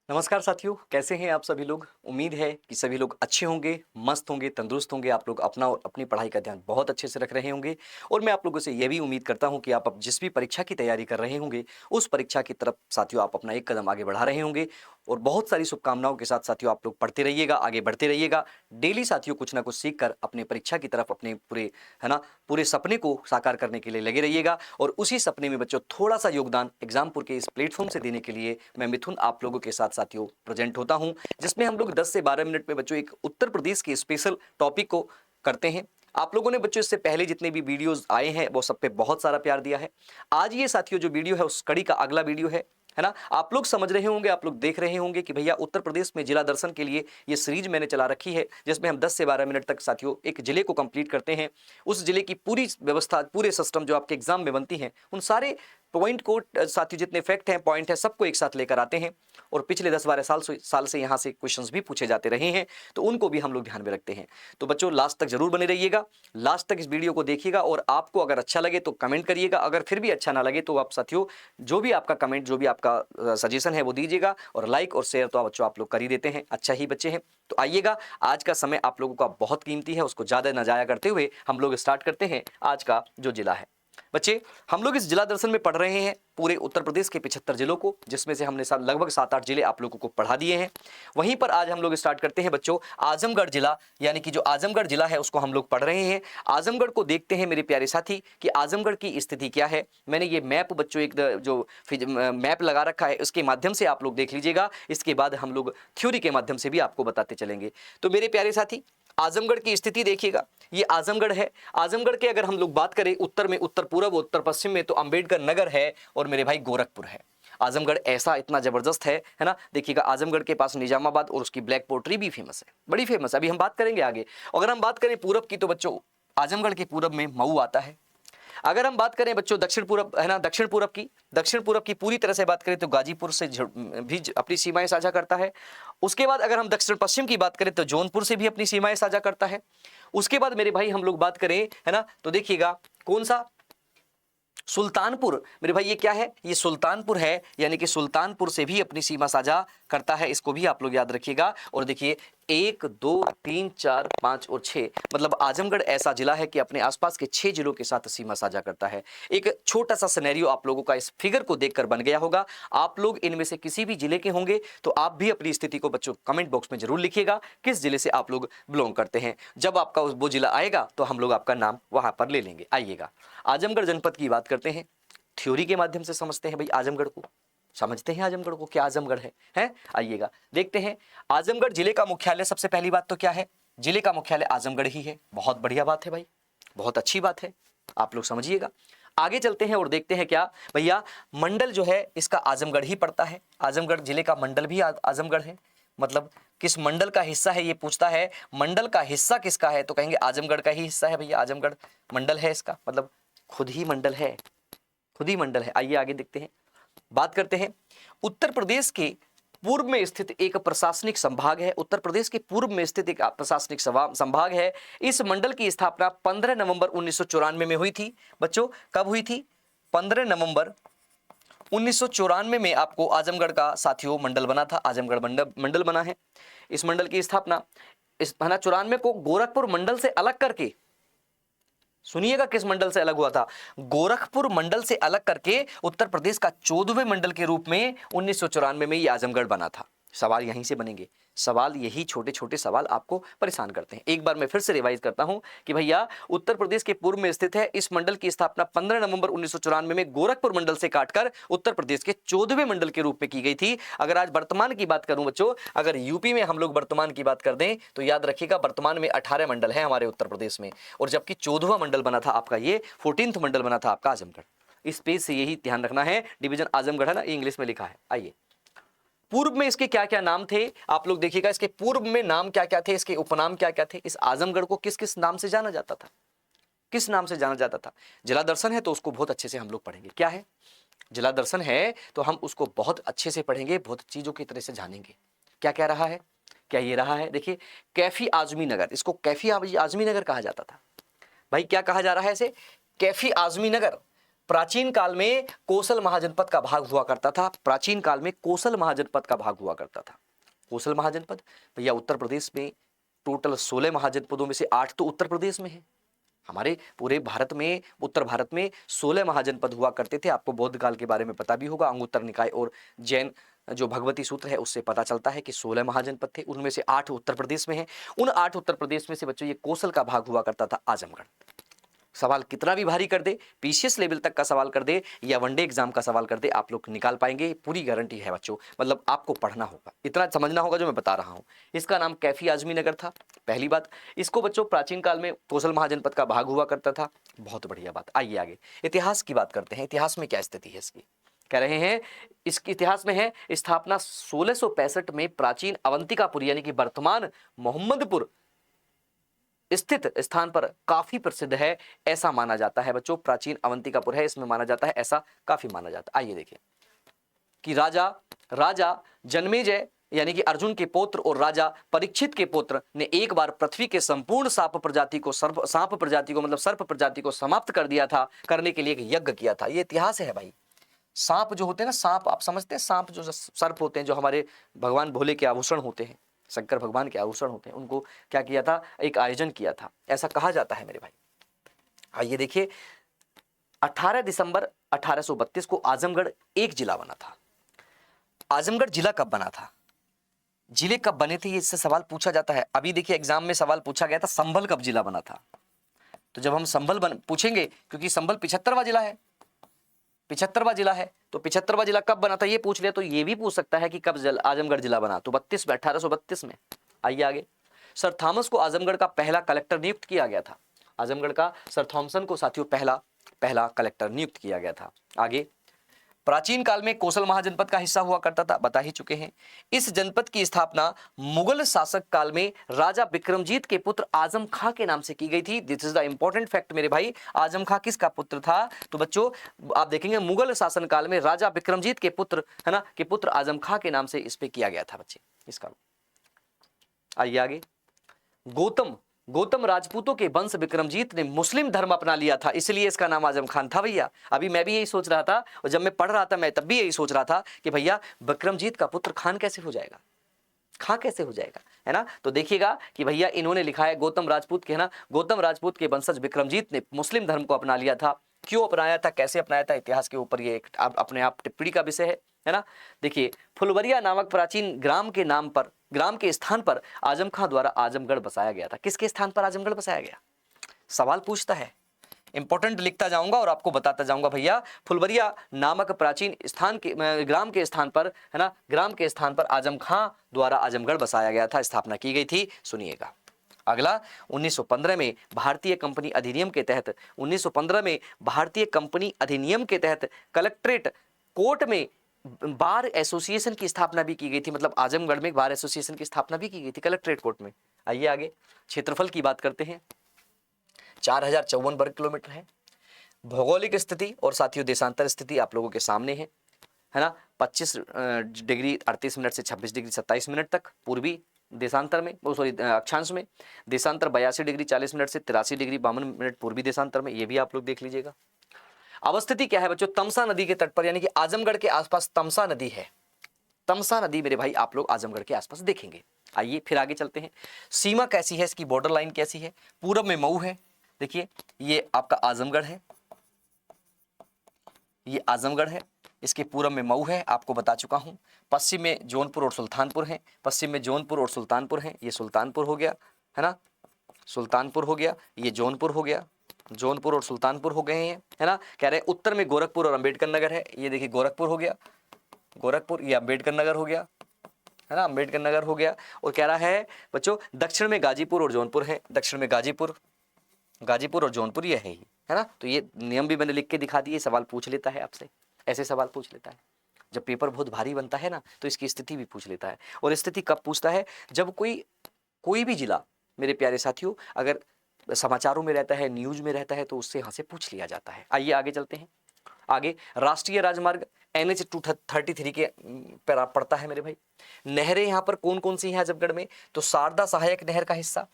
नमस्कार साथियों, कैसे हैं आप सभी लोग। उम्मीद है कि सभी लोग अच्छे होंगे, मस्त होंगे, तंदुरुस्त होंगे। आप लोग अपना और अपनी पढ़ाई का ध्यान बहुत अच्छे से रख रहे होंगे और मैं आप लोगों से ये भी उम्मीद करता हूं कि आप अब जिस भी परीक्षा की तैयारी कर रहे होंगे उस परीक्षा की तरफ साथियों आप अपना एक कदम आगे बढ़ा रहे होंगे। और बहुत सारी शुभकामनाओं के साथ साथियों आप लोग पढ़ते रहिएगा, आगे बढ़ते रहिएगा। डेली साथियों कुछ ना कुछ सीख कर अपने परीक्षा की तरफ अपने पूरे है ना पूरे सपने को साकार करने के लिए लगे रहिएगा। और उसी सपने में बच्चों थोड़ा सा योगदान एग्जामपुर के इस प्लेटफॉर्म से देने के लिए मैं मिथुन आप लोगों के साथ साथियों प्रेजेंट होता हूं, जिसमें हम लोग 10 से 12 मिनट में बच्चों एक उत्तर प्रदेश के स्पेशल टॉपिक को करते हैं। आप लोगों ने बच्चों इससे पहले जितने भी वीडियोस आए हैं वो सब पे बहुत सारा प्यार दिया है। आज ये साथियों जो वीडियो है उस कड़ी का अगला वीडियो है ना। आप लोग समझ रहे होंगे, आप लोग देख रहे होंगे कि भैया उत्तर प्रदेश में जिला दर्शन के लिए ये सीरीज मैंने चला रखी है, जिसमें हम 10 से 12 मिनट तक साथियों एक जिले को कंप्लीट करते हैं। उस जिले की पूरी व्यवस्था, पूरे सिस्टम जो आपके एग्जाम में बनती है, उन सारे पॉइंट को साथियों जितने फैक्ट हैं, पॉइंट है, सबको एक साथ लेकर आते हैं। और पिछले 10-12 साल से यहाँ से क्वेश्चंस भी पूछे जाते रहे हैं, तो उनको भी हम लोग ध्यान में रखते हैं। तो बच्चों लास्ट तक जरूर बने रहिएगा, लास्ट तक इस वीडियो को देखिएगा और आपको अगर अच्छा लगे तो कमेंट करिएगा। अगर फिर भी अच्छा ना लगे तो आप साथियों जो भी आपका कमेंट, जो भी आपका सजेशन है वो दीजिएगा। और लाइक और शेयर तो बच्चों आप लोग कर ही देते हैं, अच्छा ही बच्चे हैं। तो आइएगा, आज का समय आप लोगों का बहुत कीमती है, उसको ज़्यादा न जाया करते हुए हम लोग स्टार्ट करते हैं आज का जो जिला है। बच्चे हम लोग इस जिला दर्शन में पढ़ रहे हैं पूरे उत्तर प्रदेश के 75 जिलों को, जिसमें से हमने लगभग 7-8 जिले आप लोगों को पढ़ा दिए हैं। वहीं पर आज हम लोग स्टार्ट करते हैं बच्चों आजमगढ़ जिला, यानी कि जो आजमगढ़ जिला है उसको हम लोग पढ़ रहे हैं। आजमगढ़ को देखते हैं मेरे प्यारे साथी कि आजमगढ़ की स्थिति क्या है। मैंने ये मैप बच्चों एक जो मैप लगा रखा है उसके माध्यम से आप लोग देख लीजिएगा। इसके बाद हम लोग थ्योरी के माध्यम से भी आपको बताते चलेंगे। तो मेरे प्यारे साथी आजमगढ़ की स्थिति देखिएगा, ये आजमगढ़ है। आजमगढ़ के अगर हम लोग बात करें उत्तर में, उत्तर पूर्व, उत्तर पश्चिम में, तो अंबेडकर नगर है और मेरे भाई गोरखपुर है। आजमगढ़ ऐसा इतना जबरदस्त है ना। देखिएगा आजमगढ़ के पास निजामाबाद और उसकी ब्लैक पोट्री भी फेमस है, बड़ी फेमस है। अभी हम बात करेंगे आगे। अगर हम बात करें पूरब की तो बच्चों आजमगढ़ के पूरब में मऊ आता है। अगर हम बात करें बच्चों दक्षिण पूरब है ना, दक्षिण पूरब की पूरी तरह से बात करें तो गाजीपुर से भी अपनी सीमाएं साझा करता है। उसके बाद अगर हम दक्षिण पश्चिम की बात करें तो जौनपुर से भी अपनी सीमाएं साझा करता है। उसके बाद मेरे भाई हम लोग बात करें है ना, तो देखिएगा कौन सा, सुल्तानपुर। मेरे भाई ये क्या है, ये सुल्तानपुर है, यानी कि सुल्तानपुर से भी अपनी सीमा साझा करता है। इसको भी आप लोग याद रखिएगा। और देखिए 1, 2, 3, 4, 5 और 6, मतलब आजमगढ़ ऐसा जिला है कि अपने आसपास के 6 जिलों के साथ सीमा साझा करता है। एक छोटा सा सिनेरियो आप लोगों का इस फिगर को देखकर बन गया होगा। आप लोग इनमें से किसी भी जिले के होंगे तो आप भी अपनी स्थिति को बच्चों कमेंट बॉक्स में जरूर लिखिएगा किस जिले से आप लोग बिलोंग करते हैं। जब आपका वो जिला आएगा तो हम लोग आपका नाम वहां पर ले लेंगे। आइएगा आजमगढ़ जनपद की बात करते हैं, थ्योरी के माध्यम से समझते हैं भाई आजमगढ़ को, समझते हैं आजमगढ़ को, क्या आजमगढ़ है। आइएगा देखते हैं आजमगढ़ जिले का मुख्यालय। सबसे पहली बात तो क्या है, जिले का मुख्यालय आजमगढ़ ही है। बहुत बढ़िया बात है भाई, बहुत अच्छी बात है, आप लोग समझिएगा। आगे चलते हैं और देखते हैं क्या भैया, मंडल जो है इसका आजमगढ़ ही पड़ता है। आजमगढ़ जिले का मंडल भी आजमगढ़ है। मतलब किस मंडल का हिस्सा है ये पूछता है, मंडल का हिस्सा किसका है तो कहेंगे आजमगढ़ का ही हिस्सा है भैया। आजमगढ़ मंडल है इसका, मतलब खुद ही मंडल है, खुद ही मंडल है। आइए आगे देखते हैं, बात करते हैं उत्तर प्रदेश के पूर्व में स्थित एक प्रशासनिक संभाग है। उत्तर प्रदेश के पूर्व में स्थित एक प्रशासनिक संभाग है। इस मंडल की स्थापना 15 नवंबर 1994 में हुई थी। बच्चों कब हुई थी, 15 नवंबर 1994 में आपको आजमगढ़ का साथियों मंडल बना था, आजमगढ़ मंडल बना है। इस मंडल की स्थापना इस 94 को गोरखपुर मंडल से अलग करके, सुनिएगा किस मंडल से अलग हुआ था, गोरखपुर मंडल से अलग करके उत्तर प्रदेश का 14वें मंडल के रूप में 1994 में ये आजमगढ़ बना था। सवाल यहीं से बनेंगे, सवाल यही छोटे छोटे सवाल आपको परेशान करते हैं। एक बार मैं फिर से रिवाइज करता हूं कि भैया उत्तर प्रदेश के पूर्व में स्थित है। इस मंडल की स्थापना 15 नवंबर 1994 में गोरखपुर मंडल से काटकर उत्तर प्रदेश के 14वें मंडल के रूप में की गई थी। अगर आज वर्तमान की बात करूं बच्चों, अगर यूपी में हम लोग वर्तमान की बात कर दें तो याद रखिएगा वर्तमान में 18 मंडल है हमारे उत्तर प्रदेश में, और जबकि 14वां मंडल बना था आपका, ये 14th मंडल बना था आपका आजमगढ़। इस पेज से यही ध्यान रखना है, डिवीजन आजमगढ़ है ना, इंग्लिश में लिखा है। आइए पूर्व में इसके क्या क्या नाम थे आप लोग देखिएगा, इसके पूर्व में नाम क्या क्या थे, इसके उपनाम क्या क्या थे, इस आजमगढ़ को किस किस नाम से जाना जाता था, किस नाम से जाना जाता था। जिला दर्शन है तो उसको बहुत अच्छे से हम लोग पढ़ेंगे। क्या है, जिला दर्शन है तो हम उसको बहुत अच्छे से पढ़ेंगे, बहुत चीजों की तरह से जानेंगे। क्या क्या रहा है, क्या ये रहा है, देखिए कैफी आजमी नगर, इसको कैफी आजमी नगर कहा जाता था। भाई क्या कहा जा रहा है इसे, कैफी आजमी नगर। प्राचीन काल में कोसल महाजनपद का भाग हुआ करता था। प्राचीन काल में कोसल महाजनपद का भाग हुआ करता था। कोसल महाजनपद भैया उत्तर प्रदेश में टोटल 16 महाजनपदों में से 8 तो उत्तर प्रदेश में है। हमारे पूरे भारत में, उत्तर भारत में 16 महाजनपद हुआ करते थे। आपको बौद्ध काल के बारे में पता भी होगा, अंगुत्तर निकाय और जैन जो भगवती सूत्र है उससे पता चलता है कि 16 महाजनपद थे, उनमें से 8 उत्तर प्रदेश में हैं। उन 8 उत्तर प्रदेश में से बच्चों ये कोसल का भाग हुआ करता था आजमगढ़। सवाल कितना भी भारी कर दे, पीसीएस लेवल तक का सवाल कर दे या वनडे एग्जाम का सवाल कर दे, आप लोग निकाल पाएंगे, पूरी गारंटी है बच्चों। मतलब आपको पढ़ना होगा, इतना समझना होगा जो मैं बता रहा हूं। इसका नाम कैफी आजमी नगर था, पहली बात। इसको बच्चों प्राचीन काल में कोसल महाजनपद का भाग हुआ करता था। बहुत बढ़िया बात। आइए आगे इतिहास की बात करते हैं। इतिहास में क्या स्थिति है इसकी, कह रहे हैं इसके इतिहास में है स्थापना 1665 में प्राचीन अवंतिकापुर यानी कि वर्तमान मोहम्मदपुर स्थित स्थान पर काफी प्रसिद्ध है, ऐसा माना जाता है बच्चों। प्राचीन अवंतिकापुर है, इसमें माना जाता है, ऐसा काफी माना जाता है। आइए देखिए कि राजा जन्मेजय यानी कि अर्जुन के पुत्र और राजा परीक्षित के पुत्र ने एक बार पृथ्वी के संपूर्ण सांप प्रजाति को मतलब सर्प प्रजाति को समाप्त कर दिया था, करने के लिए एक यज्ञ किया था। ये इतिहास है भाई। सांप जो होते हैं ना, सांप आप समझते हैं, सांप जो सर्प होते हैं, जो हमारे भगवान भोले के आभूषण होते हैं, शंकर भगवान के आभूषण होते हैं, उनको क्या किया था, एक आयोजन किया था, ऐसा कहा जाता है मेरे भाई। आइए देखिए 18 दिसंबर 1832 को आजमगढ़ एक जिला बना था। आजमगढ़ जिला कब बना था, जिले कब बने थे, ये इससे सवाल पूछा जाता है। अभी देखिए एग्जाम में सवाल पूछा गया था संभल कब जिला बना था। तो जब हम संभल पूछेंगे, क्योंकि संभल 75वां जिला है, 75वां जिला है, तो 75वां जिला कब बना था ये पूछ लिया, तो ये भी पूछ सकता है कि कब आजमगढ़ जिला बना, तो 32 में, 1832 में। आइए आगे। सर थॉमस को आजमगढ़ का पहला कलेक्टर नियुक्त किया गया था। आजमगढ़ का सर थॉमसन को साथियों पहला कलेक्टर नियुक्त किया गया था। आगे प्राचीन काल में कोसल महाजनपद का हिस्सा हुआ करता था, बता ही चुके हैं। इस जनपद की स्थापना मुगल शासक काल में राजा विक्रमजीत के पुत्र आजम खां के नाम से की गई थी। This is the important fact मेरे भाई। आजम खां किसका पुत्र था, तो बच्चों आप देखेंगे मुगल शासन काल में राजा विक्रमजीत के पुत्र, है ना, के पुत्र आजम खां के नाम से इस पे किया गया था बच्चे इसका। आइए आगे। गौतम राजपूतों के वंश विक्रमजीत ने मुस्लिम धर्म अपना लिया था, इसलिए इसका नाम आजम खान था भैया। अभी मैं भी यही सोच रहा था, और जब मैं पढ़ रहा था मैं तब भी यही सोच रहा था कि भैया विक्रमजीत का पुत्र खान कैसे हो जाएगा, खां कैसे हो जाएगा, है ना। तो देखिएगा कि भैया इन्होंने लिखा है गौतम राजपूत के, है ना, गौतम राजपूत के वंशज विक्रमजीत ने मुस्लिम धर्म को अपना लिया था। क्यों अपनाया था, कैसे अपनाया था, इतिहास के ऊपर ये एक अपने आप टिप्पणी का विषय है ना। देखिए फुलवरिया नामक प्राचीन ग्राम के स्थान पर आजम खां द्वारा आजमगढ़ बसाया गया था। किसके स्थान पर आजमगढ़ बसाया गया, सवाल पूछता है। इंपॉर्टेंट लिखता जाऊंगा और आपको बताता जाऊंगा भैया। फुलवरिया नामक प्राचीन ग्राम के स्थान पर, है ना, ग्राम के स्थान पर आजम खां द्वारा आजमगढ़ बसाया गया था, स्थापना की गई थी। सुनिएगा अगला। 1915 में भारतीय कंपनी अधिनियम के तहत 1915 में भारतीय कंपनी अधिनियम के तहत कलेक्ट्रेट कोर्ट में बार एसोसिएशन की स्थापना भी की गई थी। मतलब आजमगढ़ में बार एसोसिएशन की स्थापना भी की गई थी कलेक्ट्रेट कोर्ट में। आइए आगे क्षेत्रफल की बात करते हैं। 4054 वर्ग किलोमीटर है। भौगोलिक स्थिति और साथियों देशांतर स्थिति आप लोगों के सामने है ना। 25 डिग्री 38 मिनट से 26 डिग्री 27 मिनट तक पूर्वी देशांतर में, अक्षांश में। देशांतर 82 डिग्री 40 मिनट से 83 डिग्री 52 मिनट पूर्वी देशांतर में, ये भी आप लोग देख लीजिएगा। अवस्थिति क्या है बच्चों, तमसा नदी के तट पर, यानी कि आजमगढ़ के आसपास तमसा नदी है। तमसा नदी मेरे भाई आप लोग आजमगढ़ के आसपास देखेंगे। आइए फिर आगे चलते हैं। सीमा कैसी है, इसकी बॉर्डर लाइन कैसी है। पूरब में मऊ है, देखिए ये आपका आजमगढ़ है, ये आजमगढ़ है, इसके पूरब में मऊ है, आपको बता चुका हूं। पश्चिम में जौनपुर और सुल्तानपुर है, पश्चिम में जौनपुर और सुल्तानपुर है। ये सुल्तानपुर हो गया, है ना, सुल्तानपुर हो गया, ये जौनपुर हो गया, जौनपुर और सुल्तानपुर हो गए हैं, है ना। कह रहे हैं उत्तर में गोरखपुर और अंबेडकर नगर है, ये देखिए गोरखपुर हो गया, गोरखपुर, ये अंबेडकर नगर हो गया, है ना, अंबेडकर नगर हो गया। और कह रहा है बच्चों दक्षिण में गाजीपुर और जौनपुर है, दक्षिण में गाजीपुर और जौनपुर ये है ही, है ना। तो ये नियम भी मैंने लिख के दिखा दिए, सवाल पूछ लेता है आपसे, ऐसे सवाल पूछ लेता है। जब पेपर बहुत भारी बनता है ना तो इसकी स्थिति भी पूछ लेता है। और स्थिति कब पूछता है, जब कोई भी जिला मेरे प्यारे साथियों अगर समाचारों में रहता है, न्यूज में रहता है, तो उससे यहाँ से पूछ लिया जाता है। आइए आगे चलते हैं। आगे राष्ट्रीय राजमार्ग NH 233 के पर पड़ता है मेरे भाई। नहरें यहाँ पर कौन कौन सी हैं आजमगढ़ में, तो शारदा सहायक नहर का हिस्सा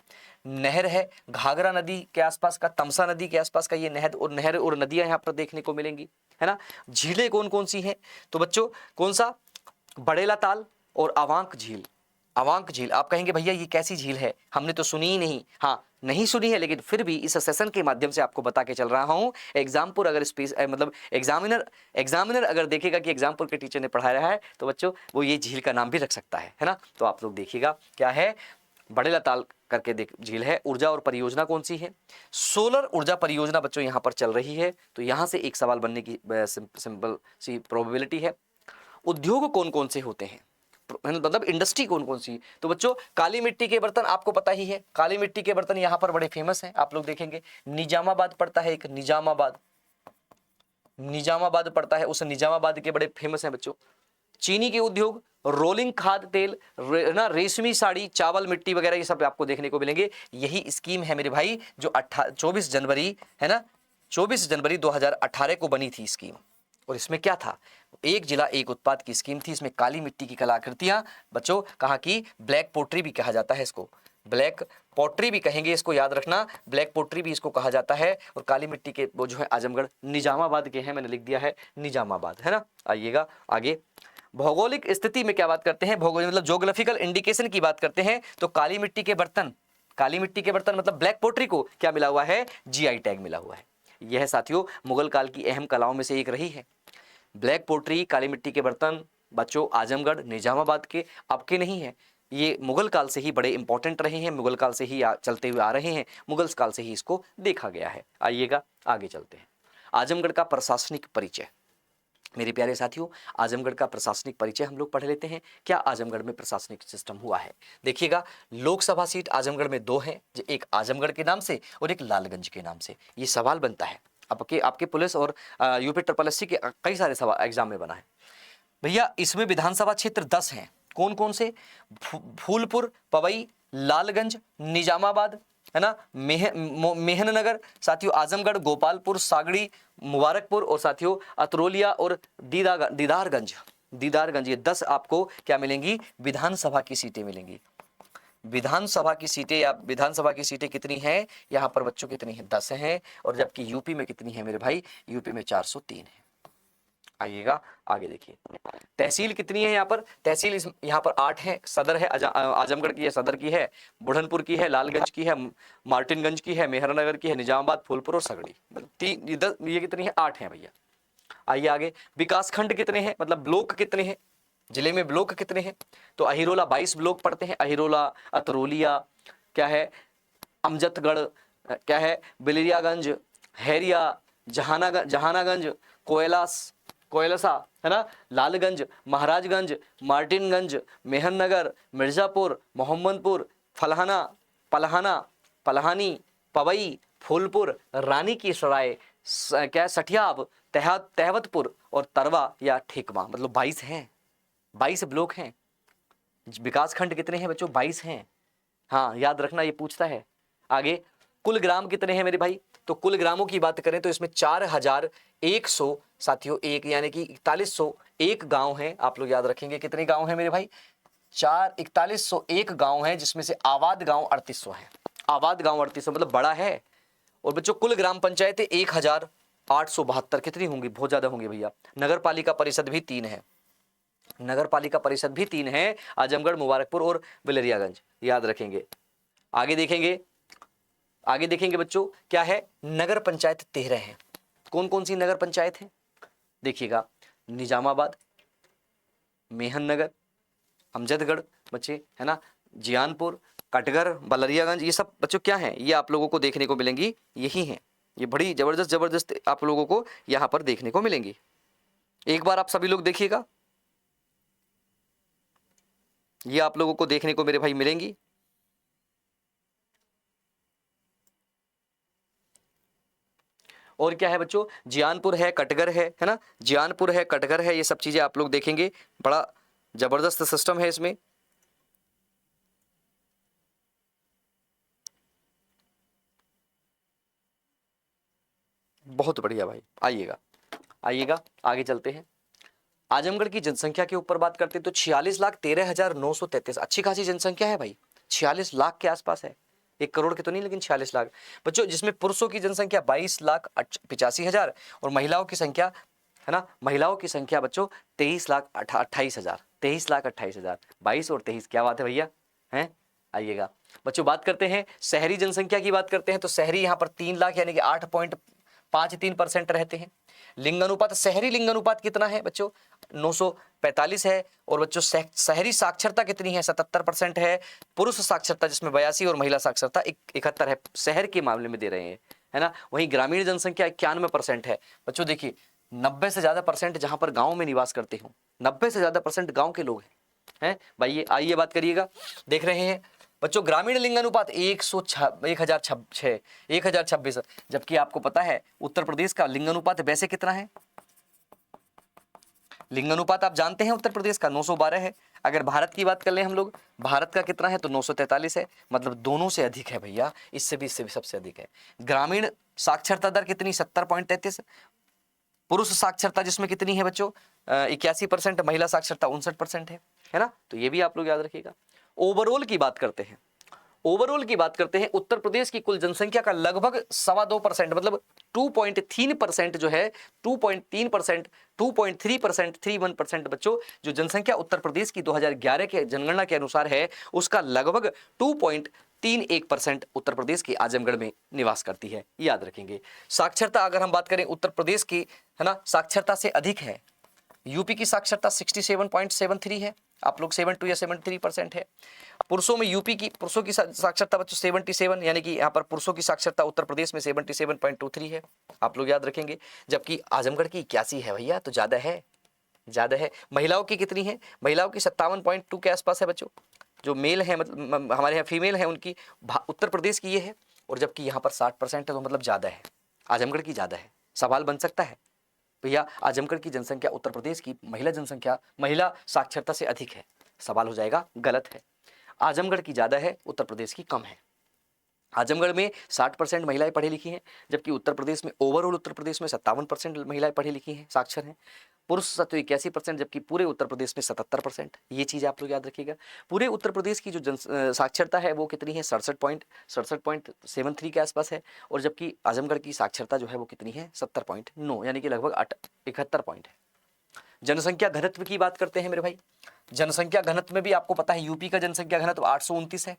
नहर है, घाघरा नदी के आसपास का, तमसा नदी के आसपास का ये नहर और नदियां यहाँ पर देखने को मिलेंगी, है ना। झीलें कौन कौन सी हैं, तो बच्चों कौन सा, बड़ेला ताल और अवांक झील। अवांक झील, आप कहेंगे भैया ये कैसी झील है, हमने तो सुनी ही नहीं। हाँ, नहीं सुनी है, लेकिन फिर भी इस सेशन के माध्यम से आपको बता के चल रहा हूं। एग्जामपुर अगर मतलब एग्जामिनर अगर देखेगा कि एग्जामपुर के टीचर ने पढ़ाया है, तो बच्चों वो ये झील का नाम भी रख सकता है ना। तो आप लोग देखिएगा क्या है, बड़ेला ताल करके देख झील है। ऊर्जा और परियोजना कौन सी है, सोलर ऊर्जा परियोजना बच्चों यहां पर चल रही है, तो यहां से एक सवाल बनने की सिंपल सी प्रोबेबिलिटी है। उद्योग कौन कौन से होते हैं, मतलब इंडस्ट्री कौन कौन सी, तो बच्चों काली मिट्टी के बर्तन आपको पता ही है, काली मिट्टी के बर्तन यहां पर बड़े फेमस हैं। आप लोग देखेंगे निजामाबाद पड़ता है, एक निजामाबाद पड़ता है, उस निजामाबाद के बड़े फेमस हैं बच्चों। चीनी के उद्योग, रोलिंग खाद तेल, ना रेशमी साड़ी, चावल, मिट्टी वगैरह ये सब आपको देखने को मिलेंगे। यही स्कीम है मेरे भाई जो 24 जनवरी है ना, 24 जनवरी 2018 को बनी थी स्कीम। और इसमें क्या था, एक जिला एक उत्पाद की स्कीम थी। इसमें काली मिट्टी की कलाकृतियां बच्चों, कहा कि ब्लैक पोट्री भी कहा जाता है इसको, ब्लैक पोट्री भी कहेंगे इसको, याद रखना, ब्लैक पोट्री भी इसको कहा जाता है। और काली मिट्टी के वो जो है आजमगढ़ निजामाबाद के हैं, मैंने लिख दिया है निजामाबाद, है ना। आइएगा आगे, भौगोलिक स्थिति में क्या बात करते हैं, भौगोलिक मतलब ज्योग्राफिकल इंडिकेशन की बात करते हैं, तो काली मिट्टी के बर्तन मतलब ब्लैक पोट्री को क्या मिला हुआ है, GI टैग मिला हुआ है। यह साथियों मुगल काल की अहम कलाओं में से एक रही है। ब्लैक पोट्री, काली मिट्टी के बर्तन बच्चों आजमगढ़ निजामाबाद के आपके नहीं है, ये मुगल काल से ही बड़े इंपॉर्टेंट रहे हैं, मुगल काल से ही चलते हुए आ रहे हैं, मुगल काल से ही इसको देखा गया है। आइएगा आगे चलते हैं। आजमगढ़ का प्रशासनिक परिचय, मेरे प्यारे साथियों आजमगढ़ का प्रशासनिक परिचय हम लोग पढ़ लेते हैं। क्या आजमगढ़ में प्रशासनिक सिस्टम हुआ है, देखिएगा लोकसभा सीट आजमगढ़ में 2 हैं, एक आजमगढ़ के नाम से और एक लालगंज के नाम से। ये सवाल बनता है आपके पुलिस और UP SSC के कई सारे सवाल एग्जाम में बना है भैया। इसमें विधानसभा क्षेत्र 10 हैं, कौन कौन से, फूलपुर, पवई, लालगंज, निजामाबाद, है ना, मेहननगर, साथियों आजमगढ़, गोपालपुर, सागड़ी, मुबारकपुर और साथियों अतरोलिया और दीदारगंज। ये 10 आपको क्या मिलेंगी, विधानसभा की सीटें मिलेंगी। विधानसभा की सीटें या विधानसभा की सीटें कितनी हैं यहाँ पर बच्चों, कितनी है, 10 हैं। और जबकि यूपी में कितनी है मेरे भाई, यूपी में 403 है। आइएगा आगे देखिए, तहसील कितनी है यहाँ पर, तहसील यहाँ पर 8 है। सदर है आजमगढ़ की है, सदर की है, बुढ़नपुर की है, लालगंज की है, मार्टिनगंज की है, मेहरनगर की है, निजामाबाद, फूलपुर और सगड़ी। ये कितनी है, 8 है भैया। आइए आगे, विकास खंड कितने हैं, मतलब ब्लॉक कितने हैं, जिले में ब्लॉक कितने हैं, तो अहिरोला 22 ब्लॉक पड़ते हैं। अहिरोला, अतरोलिया, क्या है, अमजदगढ़, क्या है, बिलरियागंज, हैरिया, जहानागंज, कोयलसा, है ना, लालगंज, महाराजगंज, मार्टिनगंज, मेहननगर, मिर्जापुर, मोहम्मदपुर, पलहानी, पवई, फूलपुर, रानी की सराय, क्या सठियाब, तहवतपुर और तरवा या ठेकवा, मतलब 22 हैं, 22 ब्लॉक हैं। विकास खंड कितने हैं बच्चों, 22 हैं। हाँ याद रखना, ये पूछता है। आगे, कुल ग्राम कितने हैं मेरे भाई, तो कुल ग्रामों की बात करें तो इसमें 4100 साथियों, एक यानी कि 4101 गांव हैं। आप लोग याद रखेंगे कितने गांव हैं मेरे भाई, 4101 गांव हैं, जिसमें से आबाद गांव 3800 हैं। आबाद गांव 3800 मतलब बड़ा है। और बच्चों कुल ग्राम पंचायतें 1872 कितनी होंगी, बहुत ज्यादा होंगी भैया। नगर पालिका परिषद भी 3 है, नगर पालिका परिषद भी 3 है, आजमगढ़, मुबारकपुर और बिलरियागंज, याद रखेंगे। आगे देखेंगे बच्चों, क्या है, नगर पंचायत 13 है। कौन कौन सी नगर पंचायत है, देखिएगा, निजामाबाद, मेहननगर, अमजदगढ़ बच्चे, है ना, जियानपुर, कटगर, बलरियागंज, ये सब बच्चों क्या है, ये आप लोगों को देखने को मिलेंगी, यही हैं। ये बड़ी जबरदस्त आप लोगों को यहां पर देखने को मिलेंगी। एक बार आप सभी लोग देखिएगा, ये आप लोगों को देखने को मेरे भाई मिलेंगी। और क्या है बच्चों, जियानपुर है, कटगर है ना, जियानपुर है, कटगर है, ये सब चीजें आप लोग देखेंगे। बड़ा जबरदस्त सिस्टम है इसमें। बहुत बढ़िया भाई, आइएगा आइएगा आगे चलते हैं। आजमगढ़ की जनसंख्या के ऊपर बात करते हैं तो 46,13,933, अच्छी खासी जनसंख्या है भाई, 46 लाख के आसपास है, 1 करोड़ के तो नहीं लेकिन 46 लाख बच्चों, जिसमें पुरुषों की जनसंख्या 22,85,000 और महिलाओं की संख्या है ना, महिलाओं की संख्या बच्चों 23,28,000, 23,28,000, 22 और 23, क्या बात है भैया हैं। आइएगा बच्चों बात करते हैं शहरी जनसंख्या की, बात करते हैं तो शहरी यहाँ पर 3 लाख यानी कि 8.53% रहते हैं। लिंग अनुपात, शहरी लिंग अनुपात कितना है बच्चों 945 है। और बच्चों शहरी साक्षरता कितनी है 77% है। पुरुष साक्षरता जिसमें 82 और महिला साक्षरता 71 है, शहर के मामले में दे रहे हैं है ना। वहीं ग्रामीण जनसंख्या 91% है बच्चों। देखिए 90 से ज्यादा परसेंट जहां पर गांव में निवास करते हो, 90 से ज्यादा परसेंट गांव के लोग हैं भाई। आइए बात करिएगा, देख रहे हैं बच्चों ग्रामीण लिंग अनुपात 1026, जबकि आपको पता है उत्तर प्रदेश का लिंग अनुपात वैसे कितना है, लिंग अनुपात आप जानते हैं उत्तर प्रदेश का 912 है। अगर भारत की बात कर ले हम लोग, भारत का कितना है तो 943 है, मतलब दोनों से अधिक है भैया, इससे भी सबसे अधिक है। ग्रामीण साक्षरता दर कितनी 70.33, पुरुष साक्षरता जिसमें कितनी है बच्चों 81%, महिला साक्षरता 59% है ना। तो ये भी आप लोग याद रखिएगा। ओवरऑल की बात करते हैं, ओवरऑल की बात करते हैं, उत्तर प्रदेश की कुल जनसंख्या का लगभग 2.25% मतलब 2.3% जो है 2.3%, 2.3%, 31% बच्चों जो जनसंख्या उत्तर प्रदेश की 2011 के जनगणना के अनुसार है, उसका लगभग 2.31% उत्तर प्रदेश की आजमगढ़ में निवास करती है, याद रखेंगे। साक्षरता अगर हम बात करें उत्तर प्रदेश की है ना, साक्षरता से अधिक है। यूपी की साक्षरता 67.73 है, आप लोग 72 या 73% है। पुरुषों में पुरुषों की साक्षरता बच्चों 77 यानी कि यहाँ पर पुरुषों की साक्षरता उत्तर प्रदेश में 77.23 है, आप लोग याद रखेंगे। जबकि आजमगढ़ की 81 है भैया, तो ज्यादा है। महिलाओं की कितनी है, महिलाओं की 57.2 के आसपास है बच्चों। जो मेल है मतलब हमारे यहाँ फीमेल है उनकी उत्तर प्रदेश की ये है, और जबकि यहाँ पर 60% है, तो मतलब ज्यादा है, आजमगढ़ की ज्यादा है। सवाल बन सकता है भैया आजमगढ़ की जनसंख्या उत्तर प्रदेश की महिला साक्षरता से अधिक है, सवाल हो जाएगा गलत है। आजमगढ़ की ज्यादा है, उत्तर प्रदेश की कम है। आजमगढ़ में 60% महिलाएं पढ़ी लिखी हैं, जबकि उत्तर प्रदेश में ओवरऑल उत्तर प्रदेश में 57% महिलाएं पढ़ी लिखी हैं, साक्षर हैं। पुरुष तो 81%, जबकि पूरे उत्तर प्रदेश में 77%। ये चीज़ आप लोग याद रखिएगा। पूरे उत्तर प्रदेश की जो साक्षरता है वो कितनी है 67.73 के आसपास है, और जबकि आजमगढ़ की साक्षरता जो है वो कितनी है 70.9 यानी कि लगभग 71 पॉइंट है। जनसंख्या घनत्व की बात करते हैं मेरे भाई। जनसंख्या घनत्व में भी आपको पता है यूपी का जनसंख्या घनत्व 829 है,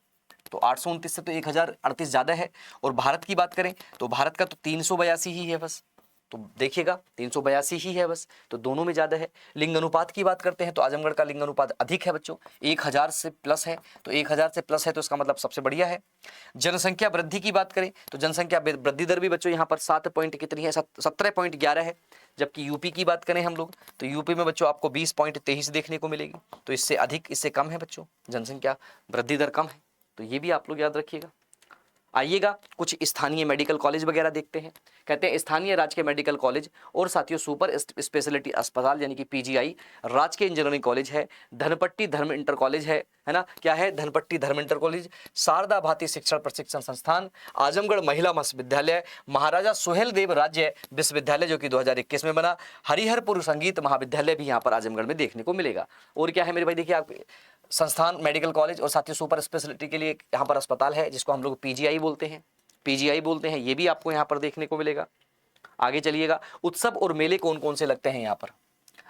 तो 829 से तो 1038 ज्यादा है। और भारत की बात करें तो भारत का तो 382 ही है बस, तो देखिएगा 382 ही है बस, तो दोनों में ज्यादा है। लिंग अनुपात की बात करते हैं तो आजमगढ़ का लिंग अनुपात अधिक है बच्चों, 1000 से प्लस है, तो 1000 से प्लस है तो इसका मतलब सबसे बढ़िया है। जनसंख्या वृद्धि की बात करें तो जनसंख्या वृद्धि दर भी बच्चों यहाँ पर 7 पॉइंट कितनी है 17.11 है। जबकि यूपी की बात करें हम लोग तो यूपी में बच्चों आपको 20.23 देखने को मिलेगी, तो इससे अधिक इससे कम है बच्चों, जनसंख्या वृद्धि दर कम है, तो ये भी आप लोग याद रखिएगा। आइएगा कुछ स्थानीय मेडिकल कॉलेज वगैरह देखते हैं। कहते हैं स्थानीय राजकीय मेडिकल कॉलेज और साथियों सुपर स्पेशलिटी अस्पताल यानी कि पीजीआई, राजकीय इंजीनियरिंग कॉलेज है, धनपट्टी धर्म इंटर कॉलेज है ना, क्या है धनपट्टी धर्म इंटर कॉलेज, शारदा भाती शिक्षण प्रशिक्षण संस्थान, आजमगढ़ महिला महाविद्यालय, महाराजा सुहेलदेव राज्य विश्वविद्यालय जो कि 2021 में बना, हरिहरपुर संगीत महाविद्यालय भी यहाँ पर आजमगढ़ में देखने को मिलेगा। और क्या है मेरे भाई, देखिए आप संस्थान मेडिकल कॉलेज और साथ ही सुपर स्पेशलिटी के लिए यहाँ पर अस्पताल है जिसको हम लोग पीजीआई बोलते हैं, ये भी आपको यहाँ पर देखने को मिलेगा। आगे चलिएगा, उत्सव और मेले कौन कौन से लगते हैं यहाँ पर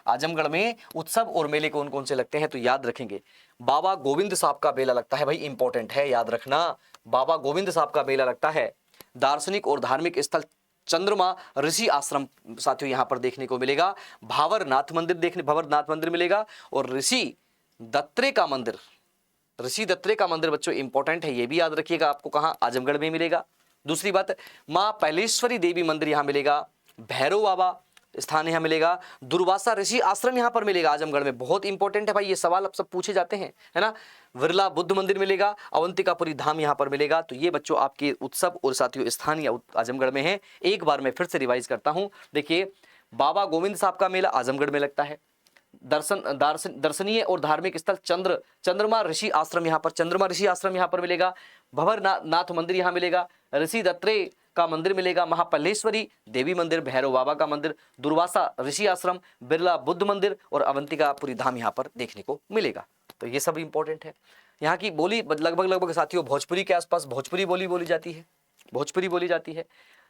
आजमगढ़ में, उत्सव और मेले कौन कौन से लगते हैं तो याद रखेंगे बाबा गोविंद साहब का मेला लगता है भाई, इंपॉर्टेंट है याद रखना, बाबा गोविंद साहब का मेला लगता है। दार्शनिक और धार्मिक स्थल चंद्रमा ऋषि आश्रम साथियों यहाँ पर देखने को मिलेगा, भंवरनाथ मंदिर मिलेगा, और ऋषि दत्रेय का मंदिर बच्चों इंपॉर्टेंट है, ये भी याद रखिएगा, आपको कहाँ आजमगढ़ में मिलेगा। दूसरी बात माँ पैलेश्वरी देवी मंदिर यहाँ मिलेगा, भैरव बाबा स्थान यहाँ मिलेगा, दुर्वासा ऋषि आश्रम यहाँ पर मिलेगा आजमगढ़ में, बहुत इंपॉर्टेंट है भाई, ये सवाल अब सब पूछे जाते हैं है ना। विरला बुद्ध मंदिर मिलेगा, अवंतिकापुरी धाम यहाँ पर मिलेगा। तो ये बच्चों आपके उत्सव और साथियों स्थानीय आजमगढ़ में है। एक बार मैं फिर से रिवाइज करता हूँ, देखिए बाबा गोविंद साहब का मेला आजमगढ़ में लगता है, दर्शनीय और धार्मिक स्थल चंद्रमा ऋषि आश्रम यहाँ पर मिलेगा, भंवरनाथ मंदिर यहाँ मिलेगा, ऋषि दत्रेय का मंदिर मिलेगा, महापल्लेश्वरी देवी मंदिर, भैरव बाबा का मंदिर, दुर्वासा ऋषि आश्रम, बिरला बुद्ध मंदिर और अवंतिकापुरी धाम यहाँ पर देखने को मिलेगा। तो ये सब इंपॉर्टेंट है। यहाँ की बोली लगभग साथियों भोजपुरी के आसपास भोजपुरी बोली बोली जाती है, भोजपुरी बोली जाती है।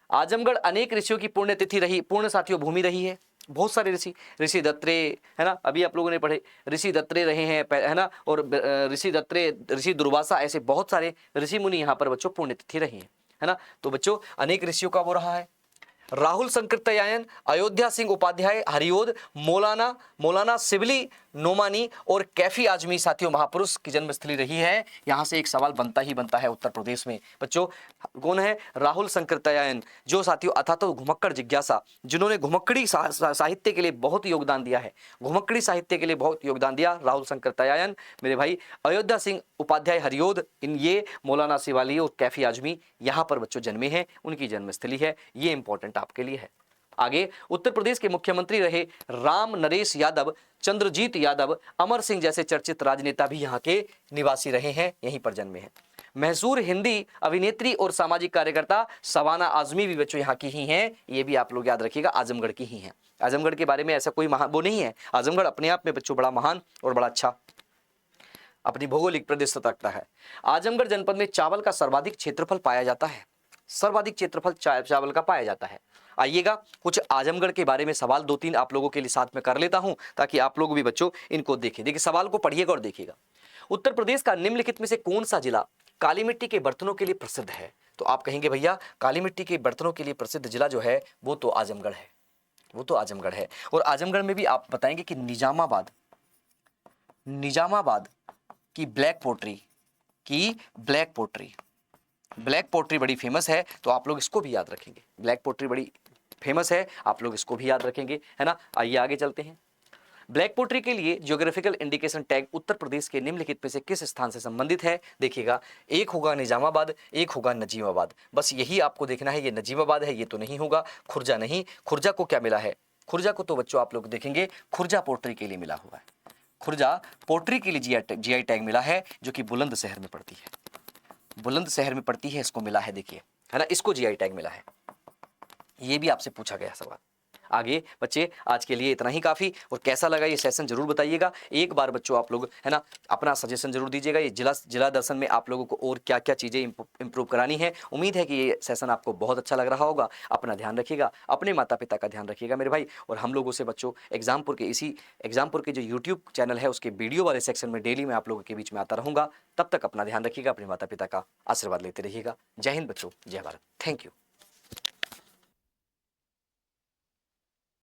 आजमगढ़ अनेक ऋषियों की पुण्यतिथि रही, पूर्ण साथियों भूमि रही है। बहुत सारे ऋषि दत्रेय है ना, अभी आप लोगों ने पढ़े ऋषि दत्रेय रहे हैं है ना, और ऋषि दत्रेय, ऋषि दुर्वासा, ऐसे बहुत सारे ऋषि मुनि यहाँ पर बच्चों पुण्यतिथि रही है ना। तो बच्चों अनेक ऋषियों का वो रहा है। राहुल संकृत्यायन, अयोध्या सिंह उपाध्याय, हरिओद, मौलाना शिबली नोमानी और कैफी आजमी साथियों महापुरुष की जन्मस्थली रही है। यहां से एक सवाल बनता ही बनता है उत्तर प्रदेश में बच्चों, कौन है? राहुल संकृत्यायन, जो साथियों अथा तो घुमक्कड़ जिज्ञासा, जिन्होंने घुमक्कड़ी साहित्य के लिए बहुत योगदान दिया है, घुमक्कड़ी साहित्य के लिए बहुत योगदान दिया राहुल संकृत्यायन मेरे भाई। अयोध्या सिंह उपाध्याय हरिओद, इन ये मौलाना शिवाली और कैफी आजमी यहां पर बच्चों जन्मे हैं, उनकी जन्मस्थली है। ये इंपॉर्टेंट आपके लिए है। आगे उत्तर प्रदेश के मुख्यमंत्री रहे राम नरेश यादव, चंद्रजीत यादव, अमर सिंह जैसे चर्चित राजनेता भी यहाँ के निवासी रहे हैं, यहीं पर जन्मे हैं। मशहूर हिंदी अभिनेत्री और सामाजिक कार्यकर्ता शबाना आजमी भी बच्चों यहाँ की ही हैं, ये भी आप लोग याद रखिएगा, आजमगढ़ की ही हैं। आजमगढ़ के बारे में ऐसा कोई वो नहीं है, आजमगढ़ अपने आप में बच्चों बड़ा महान और बड़ा अच्छा अपनी भौगोलिक प्रदेशता रखता है। आजमगढ़ जनपद में चावल का सर्वाधिक क्षेत्रफल पाया जाता है, सर्वाधिक क्षेत्रफल चावल का पाया जाता है। आइएगा कुछ आजमगढ़ के बारे में सवाल 2-3 आप लोगों के लिए साथ में कर लेता हूं, ताकि आप लोग भी बच्चों इनको देखें। देखिए सवाल को पढ़िएगा और देखिएगा। उत्तर प्रदेश का निम्नलिखित में से कौन सा जिला काली मिट्टी के बर्तनों के लिए प्रसिद्ध है? तो आप कहेंगे भैया काली मिट्टी के बर्तनों के लिए प्रसिद्ध जिला जो है वो तो आजमगढ़ है, वो तो आजमगढ़ है। और आजमगढ़ में भी आप बताएंगे कि निजामाबाद की ब्लैक पोट्री बड़ी फेमस है, तो आप लोग इसको भी याद रखेंगे। ब्लैक पोट्री बड़ी फेमस है, आप लोग इसको भी याद रखेंगे, है ना। आइए आगे चलते हैं। ब्लैक पोट्री के लिए geographical indication tag Uttar Pradesh के निम्नलिखित में से किस स्थान से संबंधित है? देखिएगा, एक होगा निजामाबाद, एक होगा नजीमाबाद। बस यही आपको देखना है, ये नजीमाबाद है, ये तो नहीं होगा। खुर्जा नहीं, खुर्जा को क्या मिला है? खुर्जा को तो बच्चों आप लोग देखेंगे खुर्जा पोट्री के लिए मिला हुआ है, खुर्जा पोट्री के लिए जीआई टैग मिला है, जो कि बुलंदशहर में पड़ती है, बुलंदशहर में पड़ती है, इसको मिला है, देखिए है ना, इसको जीआई टैग मिला है। ये भी आपसे पूछा गया सवाल। आगे बच्चे आज के लिए इतना ही काफ़ी। और कैसा लगा ये सेशन जरूर बताइएगा। एक बार बच्चों आप लोग है ना अपना सजेशन जरूर दीजिएगा, ये जिला दर्शन में आप लोगों को और क्या क्या चीज़ें इंप्रूव करानी है। उम्मीद है कि ये सेशन आपको बहुत अच्छा लग रहा होगा। अपना ध्यान रखिएगा, अपने माता पिता का ध्यान रखिएगा मेरे भाई। और हम लोगों से बच्चों एग्जामपुर के जो यूट्यूब चैनल है उसके वीडियो वाले सेक्शन में डेली मैं आप लोगों के बीच में आता रहूँगा। तब तक अपना ध्यान रखिएगा, अपने माता पिता का आशीर्वाद लेते रहिएगा। जय हिंद बच्चों, जय भारत, थैंक यू।